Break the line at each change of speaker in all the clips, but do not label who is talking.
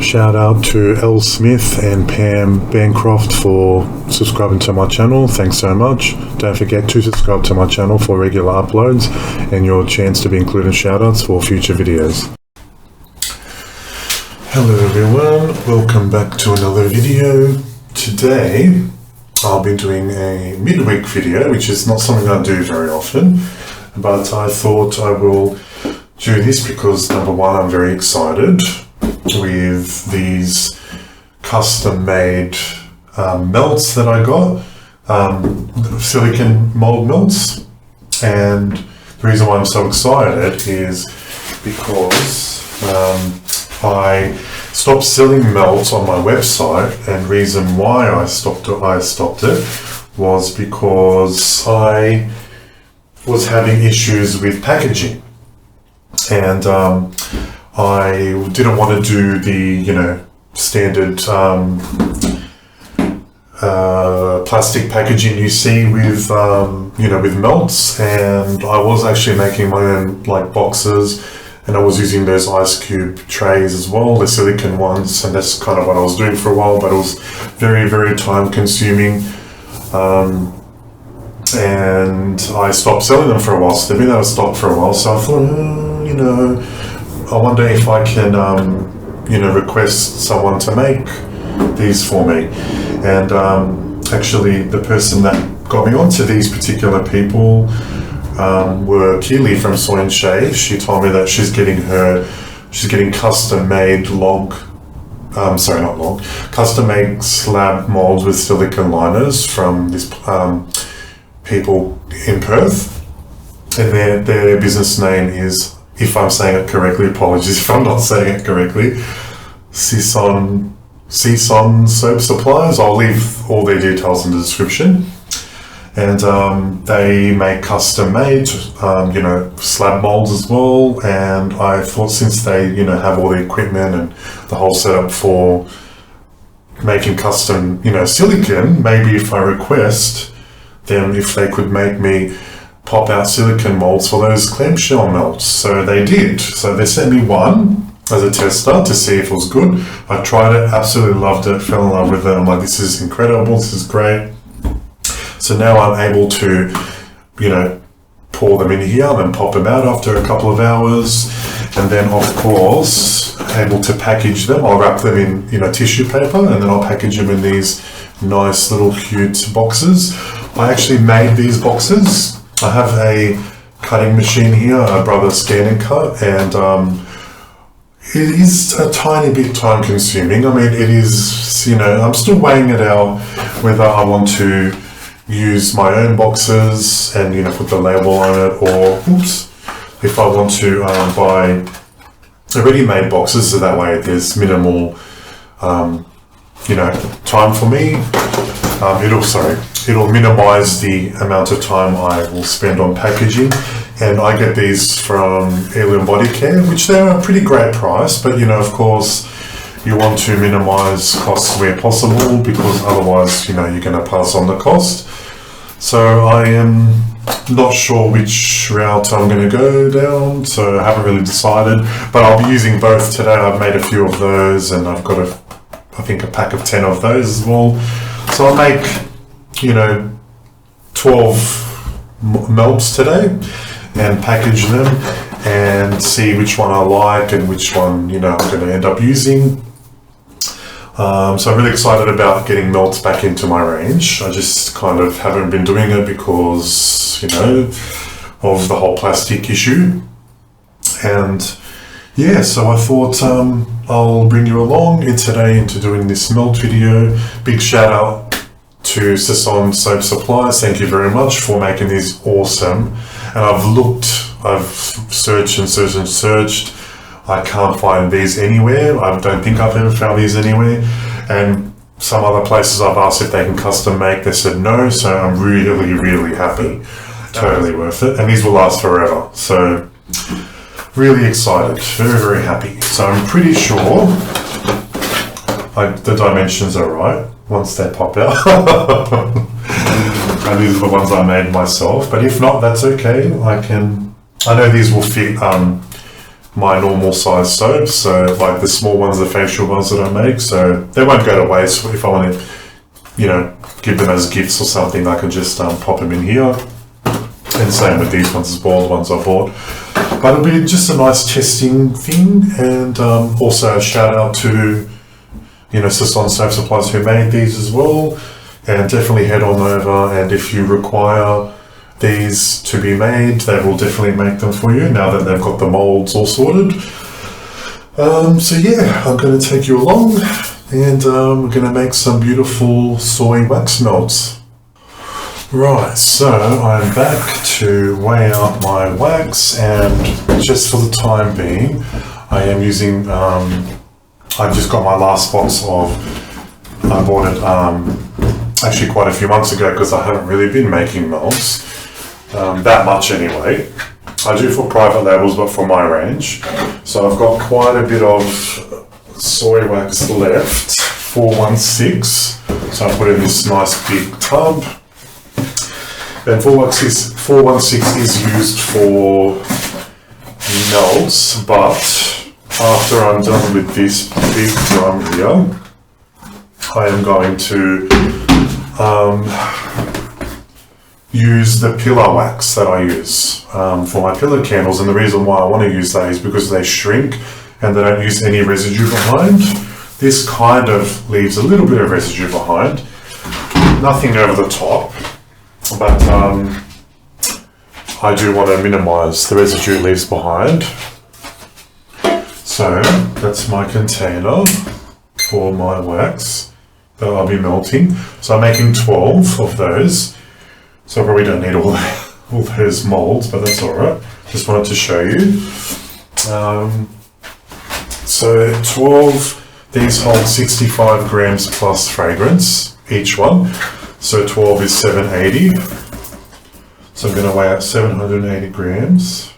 Shout out to Elle Smith and Pam Bancroft for subscribing to my channel. Thanks so much. Don't forget to subscribe to my channel for regular uploads and your chance to be included in shout outs for future videos. Hello everyone, welcome back to another video. Today I'll be doing a midweek video, which is not something I do very often, but I thought I will do this because number one, I'm very excited with these custom made melts that I got, silicone mold melts. And the reason why I'm so excited is because I stopped selling melts on my website, and reason why I stopped it was because I was having issues with packaging, and I didn't want to do the standard plastic packaging you see with with melts, and I was actually making my own boxes, and I was using those ice cube trays as well, the silicone ones, and that's kind of what I was doing for a while, but it was very, very time consuming, and I stopped selling them for a while. So they've been out of stock for a while, so I thought, I wonder if I can, request someone to make these for me. And actually, the person that got me onto these particular people were Keeley from Soy Shea. She told me that she's getting custom made custom made slab molds with silicone liners from this people in Perth, and their business name is, if I'm saying it correctly, apologies if I'm not saying it correctly, CeeSon soap suppliers. I'll leave all their details in the description. And they make custom made, slab molds as well. And I thought, since they, have all the equipment and the whole setup for making custom, silicone, maybe if I request them if they could make me pop out silicone molds for those clamshell melts. So they did. So they sent me one as a tester to see if it was good. I tried it, absolutely loved it, fell in love with it. I'm like, this is incredible, this is great. So now I'm able to, pour them in here and then pop them out after a couple of hours. And then, of course, able to package them. I'll wrap them in, tissue paper, and then I'll package them in these nice little cute boxes. I actually made these boxes. I have a cutting machine here, a Brother Scan and Cut, and it is a tiny bit time consuming. I mean, it is, I'm still weighing it out whether I want to use my own boxes and, put the label on it, or, if I want to buy ready-made boxes, so that way there's minimal, time for me. It'll minimize the amount of time I will spend on packaging. And I get these from Heirloom Body Care, which they're a pretty great price, but of course you want to minimize costs where possible, because otherwise you're going to pass on the cost. So I am not sure which route I'm going to go down, so I haven't really decided, but I'll be using both today. I've made a few of those, and I've got I think a pack of 10 of those as well. So I'll make 12 melts today and package them and see which one I like and which one I'm going to end up using. So I'm really excited about getting melts back into my range. I just kind of haven't been doing it because of the whole plastic issue. And so I thought I'll bring you along today into doing this melt video. Big shout out to CeeSon Soap Supplies. Thank you very much for making these awesome. And I've searched and searched and searched. I can't find these anywhere. I don't think I've ever found these anywhere. And some other places I've asked if they can custom make, they said no. So I'm really, really happy. Totally worth it. And these will last forever. So really excited, very, very happy. So I'm pretty sure the dimensions are right once they pop out. And these are the ones I made myself, but if not, that's okay. I know these will fit my normal size soaps, so like the small ones, the facial ones that I make, so they won't go to waste. If I want to, you know, give them as gifts or something, I can just pop them in here. And same with these ones as well, the ones I bought. But it'll be just a nice testing thing, and also a shout out to, you know, CeeSon Soap Supplies who made these as well. And definitely head on over, and if you require these to be made, they will definitely make them for you now that they've got the molds all sorted. So yeah, I'm going to take you along, and we're going to make some beautiful soy wax melts. Right, so I'm back to weigh out my wax, and just for the time being, I am using, I just got my last box of, I bought it actually quite a few months ago because I haven't really been making molds, that much anyway. I do for private labels, but for my range. So I've got quite a bit of soy wax left, 416, so I put in this nice big tub. And 416 is used for melts, but after I'm done with this big drum here, I am going to use the pillar wax that I use for my pillar candles. And the reason why I want to use that is because they shrink and they don't use any residue behind. This kind of leaves a little bit of residue behind, nothing over the top. But I do want to minimise the residue it leaves behind. So that's my container for my wax that I'll be melting. So I'm making 12 of those. So I probably don't need all those moulds, but that's alright. Just wanted to show you. So 12, these hold 65 grams plus fragrance, each one. So 12 is 780. So I'm going to weigh out 780 grams.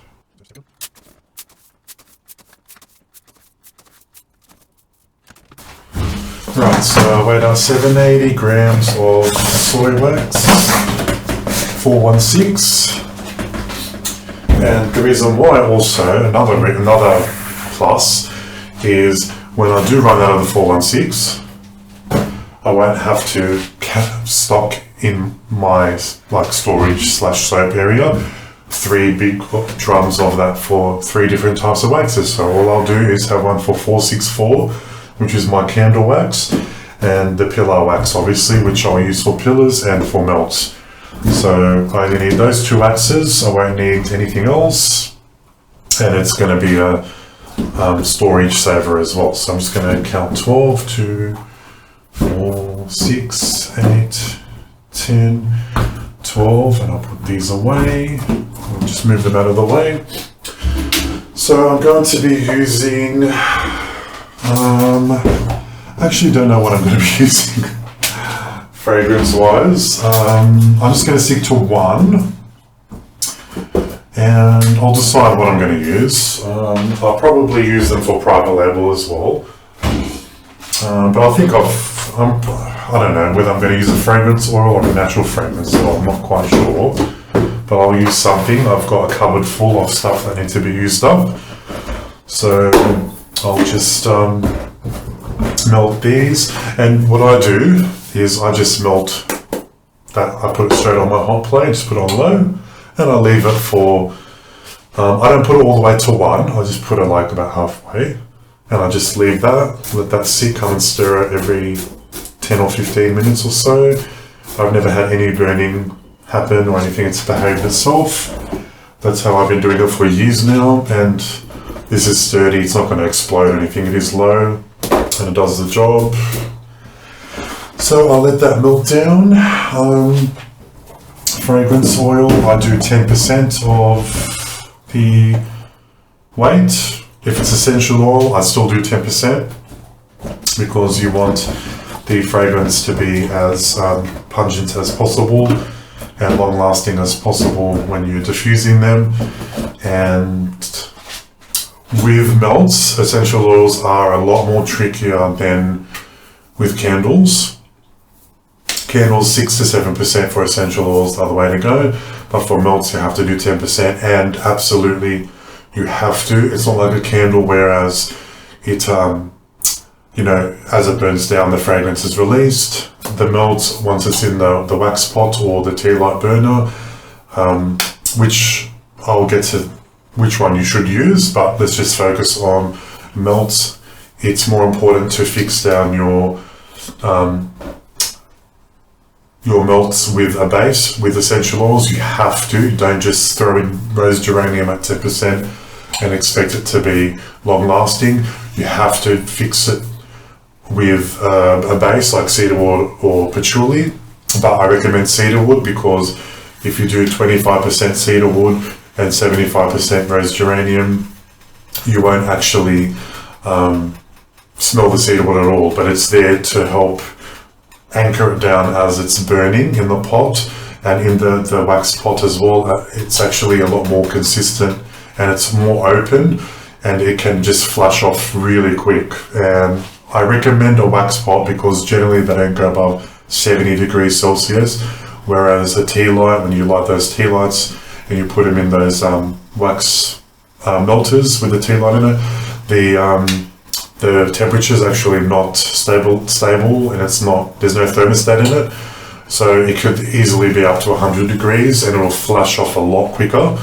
Right, so I weighed out 780 grams of soy wax, 416. And the reason why also, another plus, is when I do run out of the 416, I won't have to stock in my storage / soap area 3 big drums of that for 3 different types of waxes. So all I'll do is have one for 464, which is my candle wax, and the pillar wax obviously, which I'll use for pillars and for melts. So I only need those 2 waxes, I won't need anything else, and it's going to be a storage saver as well. So I'm just going to count 12, 2, 4, 6, 8, 10, 12, and I'll put these away. I'll just move them out of the way. So I'm going to be using, actually don't know what I'm going to be using fragrance wise. I'm just going to stick to 1, and I'll decide what I'm going to use. I'll probably use them for private label as well. But I think I don't know whether I'm going to use a fragrance oil or a natural fragrance oil, I'm not quite sure. But I'll use something. I've got a cupboard full of stuff that need to be used up. So I'll just melt these. And what I do is I just melt that. I put it straight on my hot plate, just put it on low, and I leave it for, I don't put it all the way to 1, I just put it like about halfway. And I just leave that, let that sit, come and stir it every 10 or 15 minutes or so. I've never had any burning happen or anything, it's behaved itself. That's how I've been doing it for years now, and this is sturdy, it's not going to explode or anything, it is low, and it does the job. So I'll let that melt down. Fragrance oil, I do 10% of the weight. If it's essential oil, I still do 10% because you want the fragrance to be as pungent as possible and long lasting as possible when you're diffusing them. And with melts, essential oils are a lot more trickier than with candles. Candles 6 to 7% for essential oils, the other way to go, but for melts you have to do 10%, and absolutely You have to. It's not like a candle, whereas it, you know, as it burns down, the fragrance is released. The Moulds, once it's in the wax pot or the tea light burner, which I'll get to which one you should use, but let's just focus on melts. It's more important to fix down your melts with a base, with essential oils. You have to. Don't just throw in rose geranium at 10% and expect it to be long lasting. You have to fix it with a base like cedarwood or patchouli, but I recommend cedarwood because if you do 25% cedarwood and 75% rose geranium, you won't actually smell the cedarwood at all, but it's there to help anchor it down as it's burning in the pot, and in the wax pot as well. It's actually a lot more consistent and it's more open, and it can just flash off really quick. And I recommend a wax pot because generally they don't go above 70 degrees Celsius, whereas a tea light, when you light those tea lights and you put them in those wax melters with the tea light in it, the temperature is actually not stable, and it's not. There's no thermostat in it, so it could easily be up to 100 degrees, and it'll flash off a lot quicker.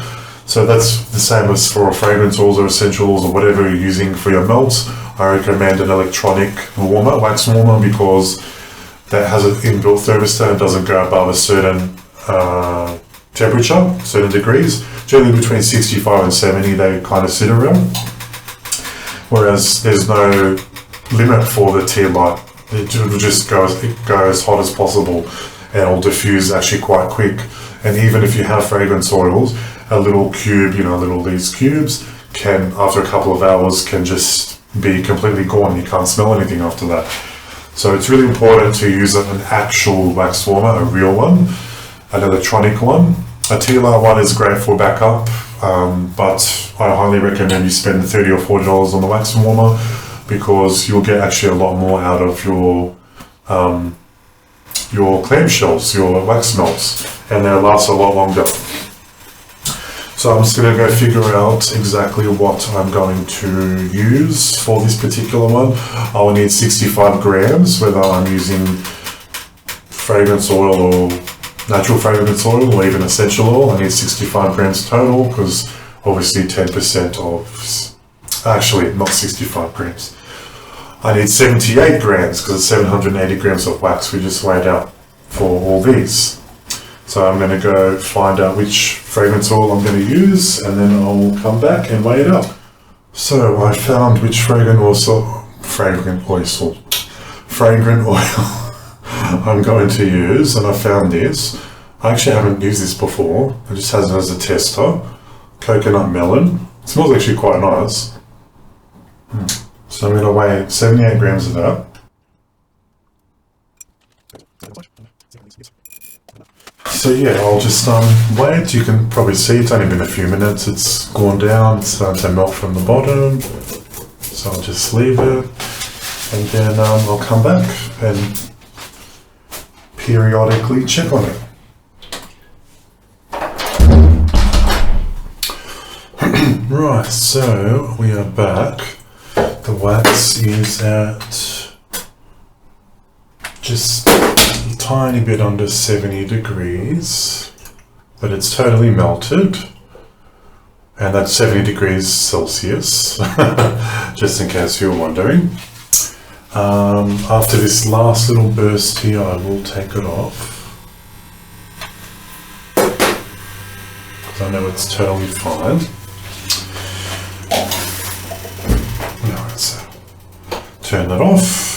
So that's the same as for fragrance oils or essential oils or whatever you're using for your melts. I recommend an electronic warmer, wax warmer, because that has an inbuilt thermostat and doesn't go above a certain temperature, certain degrees. Generally between 65 and 70 they kind of sit around. Whereas there's no limit for the tea light. It will just go as hot as possible and it'll diffuse actually quite quick. And even if you have fragrance oils, a little cube, you know, these cubes can, after a couple of hours, can just be completely gone. You can't smell anything after that. So it's really important to use an actual wax warmer, a real one, an electronic one. A tea light one is great for backup, but I highly recommend you spend $30 or $40 on the wax warmer because you'll get actually a lot more out of your clamshells, your wax melts, and they'll last a lot longer. So I'm just going to go figure out exactly what I'm going to use for this particular one. I will need 65 grams, whether I'm using fragrance oil or natural fragrance oil or even essential oil. I need 65 grams total because obviously 10% of, actually not 65 grams. I need 78 grams because it's 780 grams of wax we just weighed out for all these. So I'm going to go find out which fragrance oil I'm going to use and then I'll come back and weigh it up. So I found which fragrant oil I'm going to use, and I found this. I actually haven't used this before. I just has it as a tester. Coconut melon. It smells actually quite nice. So I'm going to weigh 78 grams of that. So yeah, I'll just wait. You can probably see it's only been a few minutes. It's gone down. It's starting to melt from the bottom. So I'll just leave it, and then I'll come back and periodically check on it. Right, so we are back. The wax is at just a tiny bit under 70 degrees, but it's totally melted, and that's 70 degrees Celsius, just in case you were wondering. After this last little burst here, I will take it off, because I know it's totally fine. Alright, so turn that off.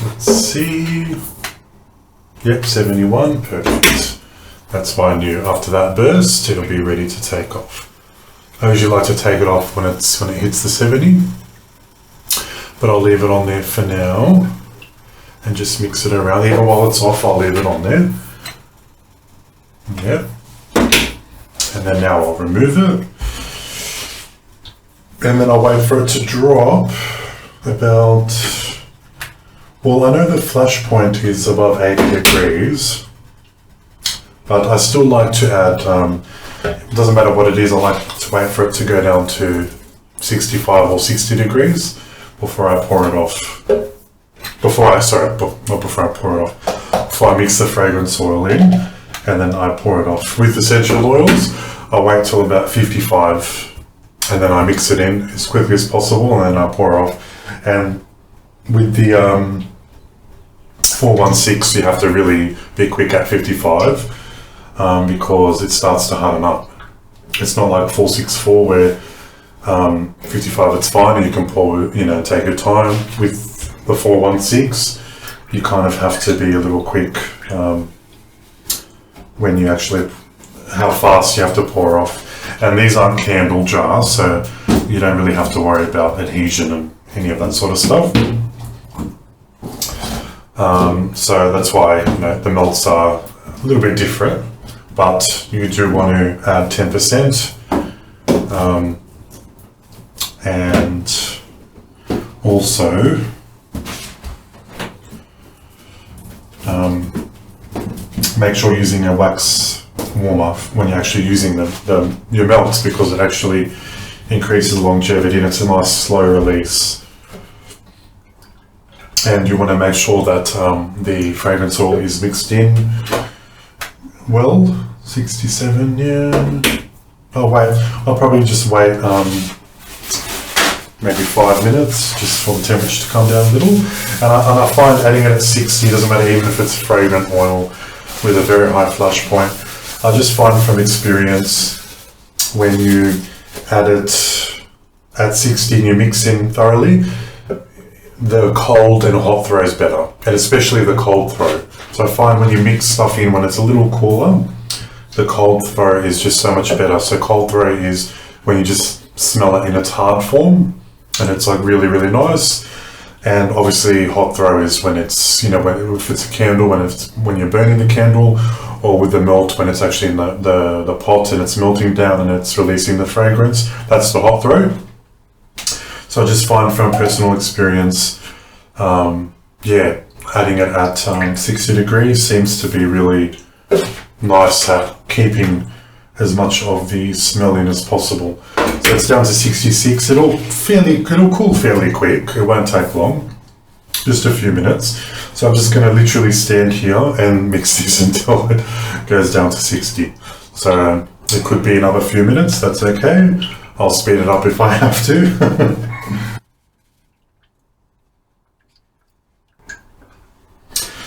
Let's see. Yep, 71, perfect. That's why I knew after that burst, it'll be ready to take off. I usually like to take it off when it hits the 70. But I'll leave it on there for now and just mix it around. Even while it's off, I'll leave it on there. Yep. And then now I'll remove it. And then I'll wait for it to drop about, well, I know the flash point is above 80 degrees, but I still like to add it doesn't matter what it is, I like to wait for it to go down to 65 or 60 degrees before I pour it off. Before I mix the fragrance oil in, and then I pour it off. With essential oils, I wait till about 55, and then I mix it in as quickly as possible, and then I pour off. And with the 416, you have to really be quick at 55, because it starts to harden up. It's not like 464 where 55 it's fine and you can pour, take your time. With the 416, you kind of have to be a little quick when you actually, how fast you have to pour off. And these aren't candle jars, so you don't really have to worry about adhesion and any of that sort of stuff. So that's why the melts are a little bit different, but you do want to add 10%, and also make sure you're using a wax warmer when you're actually using your melts, because it actually increases longevity and it's a nice slow release. And you want to make sure that the fragrance oil is mixed in well. 67, yeah. Oh wait, I'll probably just wait maybe 5 minutes just for the temperature to come down a little. And I find adding it at 60 doesn't matter, even if it's fragrant oil with a very high flush point. I just find from experience, when you add it at 60 and you mix in thoroughly, the cold and hot throw is better, and especially the cold throw. So I find when you mix stuff in when it's a little cooler, the cold throw is just so much better. So cold throw is when you just smell it in its hard form, and it's like really, really nice. And obviously hot throw is when it's, if it's a candle, when you're burning the candle, or with the melt when it's actually in the pot and it's melting down and it's releasing the fragrance. That's the hot throw. So I just find from personal experience, adding it at 60 degrees seems to be really nice at keeping as much of the smell in as possible. So it's down to 66. It'll cool fairly quick. It won't take long, just a few minutes. So I'm just going to literally stand here and mix this until it goes down to 60. So it could be another few minutes. That's okay. I'll speed it up if I have to.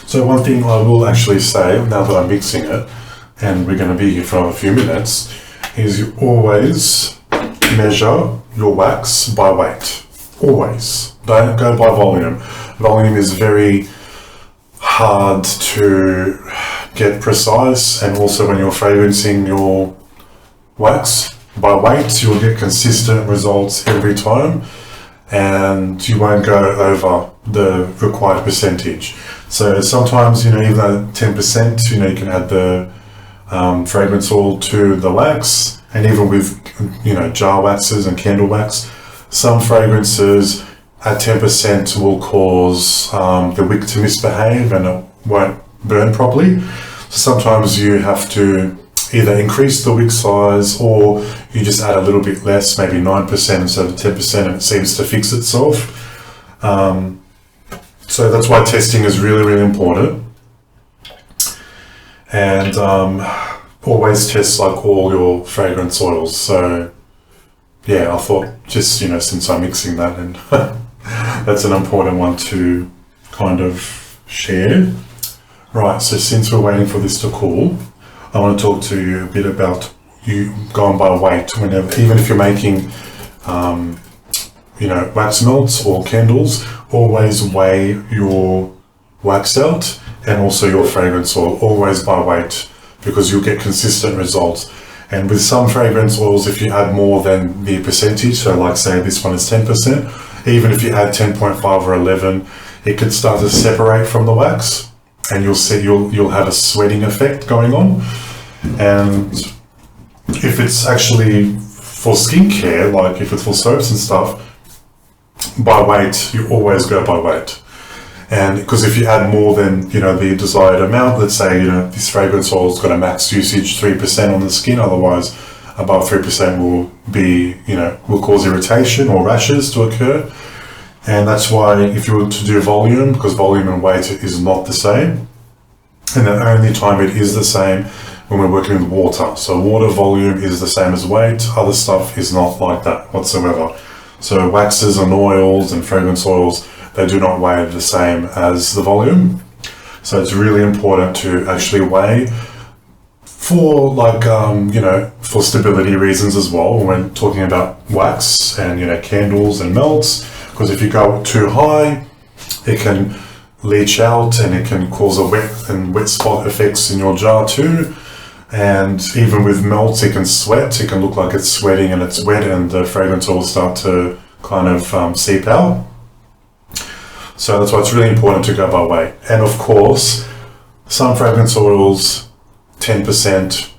So one thing I will actually say, now that I'm mixing it, and we're going to be here for a few minutes, is you always measure your wax by weight. Always. Don't go by volume. Volume is very hard to get precise, and also when you're fragrancing your wax by weight, you'll get consistent results every time, and you won't go over the required percentage. So sometimes, even at 10%, you can add the fragrance oil to the wax, and even with, jar waxes and candle wax, some fragrances at 10% will cause the wick to misbehave and it won't burn properly. So sometimes you have to either increase the wick size, or you just add a little bit less, maybe 9% instead of 10%, and it seems to fix itself. So that's why testing is really, really important. And always test like all your fragrance oils. So yeah, I thought just, since I'm mixing that, and that's an important one to kind of share. Right, so since we're waiting for this to cool, I want to talk to you a bit about you going by weight. Whenever, even if you're making, wax melts or candles, always weigh your wax out and also your fragrance oil, always by weight, because you'll get consistent results. And with some fragrance oils, if you add more than the percentage, so like say this one is 10%, even if you add 10.5 or 11, it could start to separate from the wax, and you'll see you'll have a sweating effect going on. And if it's actually for skincare, like if it's for soaps and stuff, by weight, you always go by weight. And because if you add more than the desired amount, let's say this fragrance oil is got a max usage 3% on the skin, otherwise above 3% will be, will cause irritation or rashes to occur. And that's why if you were to do volume, because volume and weight is not the same, and the only time it is the same when we're working with water. So water volume is the same as weight, other stuff is not like that whatsoever. So waxes and oils and fragrance oils, they do not weigh the same as the volume. So it's really important to actually weigh for for stability reasons as well when we're talking about wax and, candles and melts. Because if you go too high, it can leach out and it can cause a wet spot effects in your jar too. And even with melts, it can sweat. It can look like it's sweating and it's wet, and the fragrance oils start to kind of seep out. So that's why it's really important to go by weight. And of course, some fragrance oils, 10%,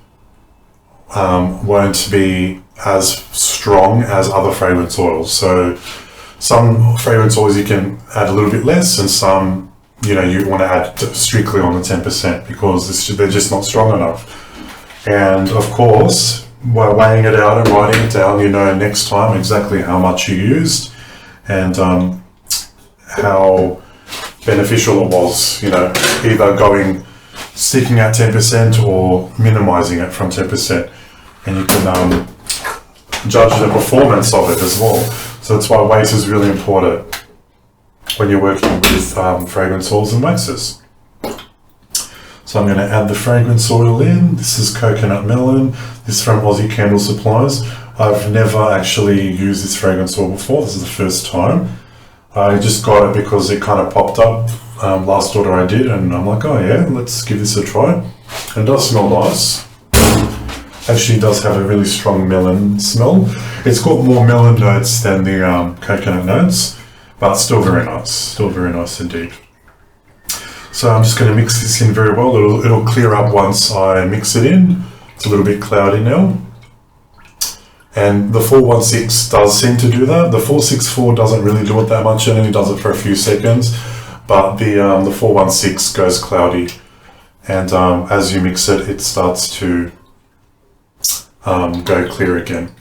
won't be as strong as other fragrance oils. So some fragrance oils you can add a little bit less, and some, you want to add strictly on the 10% because they're just not strong enough. And of course, by weighing it out and writing it down, next time exactly how much you used and how beneficial it was, either sticking at 10% or minimizing it from 10%. And you can judge the performance of it as well. So that's why weight is really important when you're working with fragrance oils and waxes. So I'm going to add the fragrance oil in. This is coconut melon. This is from Aussie Candle Supplies. I've never actually used this fragrance oil before. This is the first time. I just got it because it kind of popped up last order I did, and I'm like, oh yeah, let's give this a try. And it does smell nice. Actually, it does have a really strong melon smell. It's got more melon notes than the coconut notes, but still very nice indeed. So I'm just going to mix this in very well. It'll clear up once I mix it in. It's a little bit cloudy now. And the 416 does seem to do that. The 464 doesn't really do it that much. It only does it for a few seconds. But the 416 goes cloudy. And as you mix it, it starts to go clear again.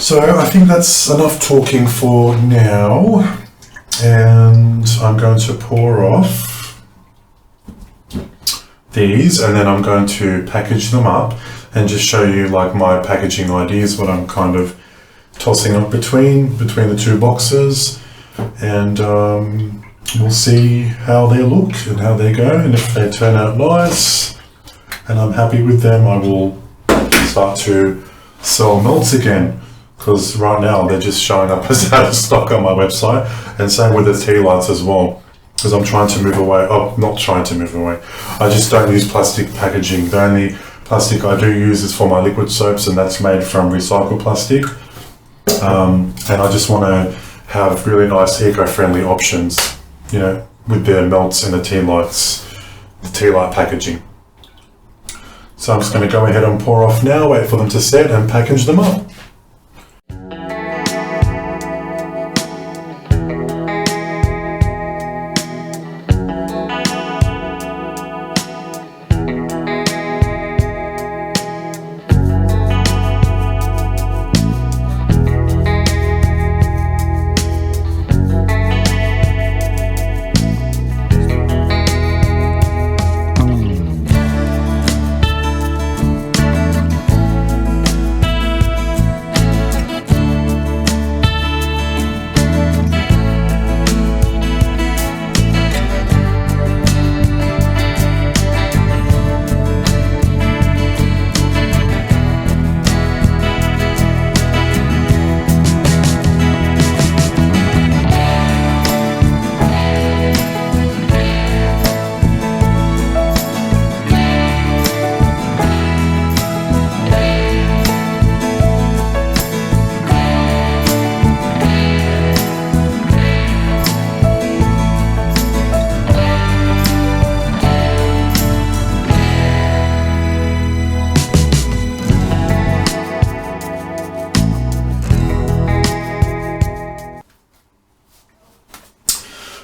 So I think that's enough talking for now. And I'm going to pour off these, and then I'm going to package them up and just show you like my packaging ideas, what I'm kind of tossing up between the two boxes, and we'll see how they look and how they go, and if they turn out nice and I'm happy with them, I will start to sell melts again, because right now they're just showing up as out of stock on my website, and same with the tea lights as well. Because I'm trying to move away, not trying to move away, I just don't use plastic packaging. The only plastic I do use is for my liquid soaps, and that's made from recycled plastic. And I just want to have really nice eco-friendly options, with the melts and the tea lights, the tea light packaging. So I'm just going to go ahead and pour off now, wait for them to set and package them up.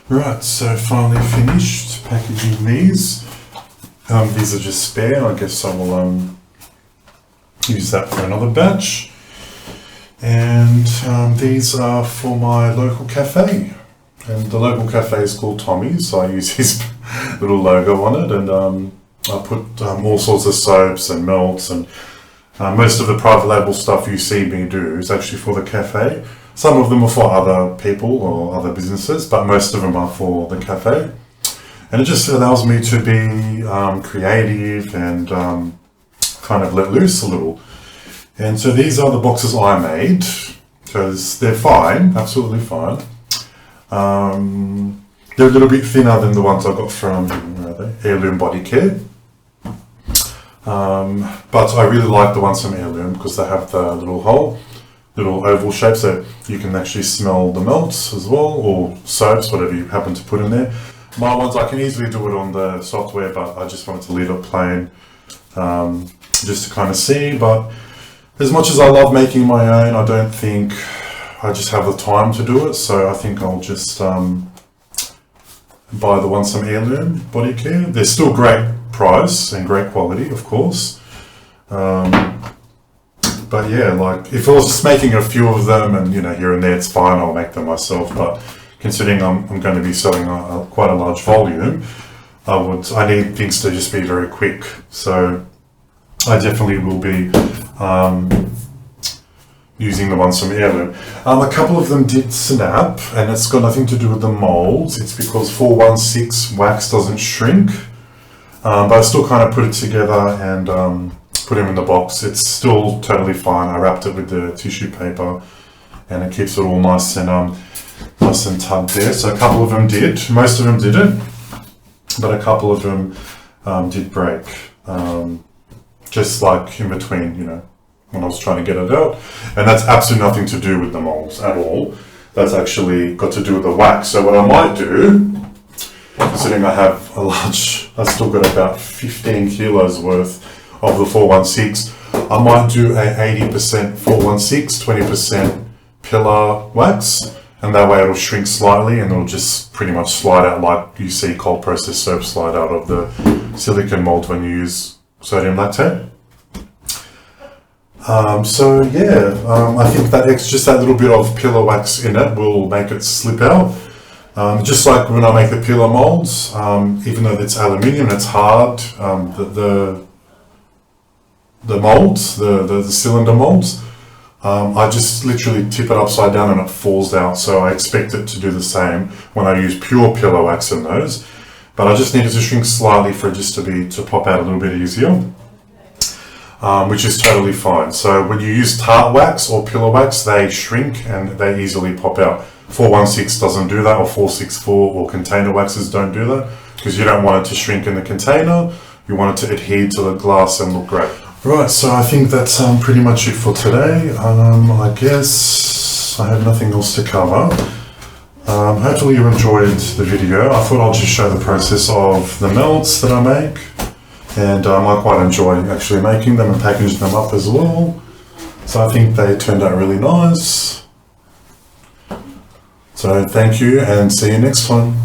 Right, so finally finished packaging these. These are just spare. I guess I will use that for another batch. And these are for my local cafe. And the local cafe is called Tommy's, so I use his little logo on it. And I put all sorts of soaps and melts, and most of the private label stuff you see me do is actually for the cafe. Some of them are for other people or other businesses, but most of them are for the cafe. And it just allows me to be creative and kind of let loose a little. And so these are the boxes I made, because they're fine, absolutely fine. They're a little bit thinner than the ones I got from Heirloom Body Care. But I really like the ones from Heirloom because they have the little oval shape, so you can actually smell the melts as well, or soaps, whatever you happen to put in there. My ones, I can easily do it on the software, but I just wanted to leave it plain, just to kind of see. But as much as I love making my own, I don't think I just have the time to do it, so I think I'll just buy the ones from Heirloom Body Care. They're still great price and great quality, of course. But yeah, like if I was just making a few of them and here and there, it's fine, I'll make them myself. But considering I'm going to be selling quite a large volume, I need things to just be very quick. So I definitely will be using the ones from Heirloom. A couple of them did snap, and it's got nothing to do with the molds. It's because 416 wax doesn't shrink. But I still kind of put it together and put them in the box. It's still totally fine. I wrapped it with the tissue paper, and it keeps it all nice and tucked there. So a couple of them did. Most of them didn't, but a couple of them did break. Just like in between, when I was trying to get it out. And that's absolutely nothing to do with the molds at all. That's actually got to do with the wax. So what I might do, considering I still got about 15 kilos worth of the 416, I might do a 80% 416, 20% pillar wax, and that way it'll shrink slightly and it'll just pretty much slide out like you see cold processed soap slide out of the silicone mold when you use sodium lactate. So yeah, I think that just that little bit of pillar wax in it will make it slip out. Just like when I make the pillar molds, even though it's aluminium, it's hard. The molds, the cylinder molds, I just literally tip it upside down and it falls out. So I expect it to do the same when I use pure pillar wax in those. But I just need it to shrink slightly for it just to pop out a little bit easier, which is totally fine. So when you use tart wax or pillar wax, they shrink and they easily pop out. 416 doesn't do that, or 464 or container waxes don't do that, because you don't want it to shrink in the container. You want it to adhere to the glass and look great. Right, so I think that's pretty much it for today. I guess I have nothing else to cover. Hopefully you enjoyed the video. I thought I'll just show the process of the melts that I make, and I quite enjoy actually making them and packaging them up as well. So I think they turned out really nice. So thank you and see you next time.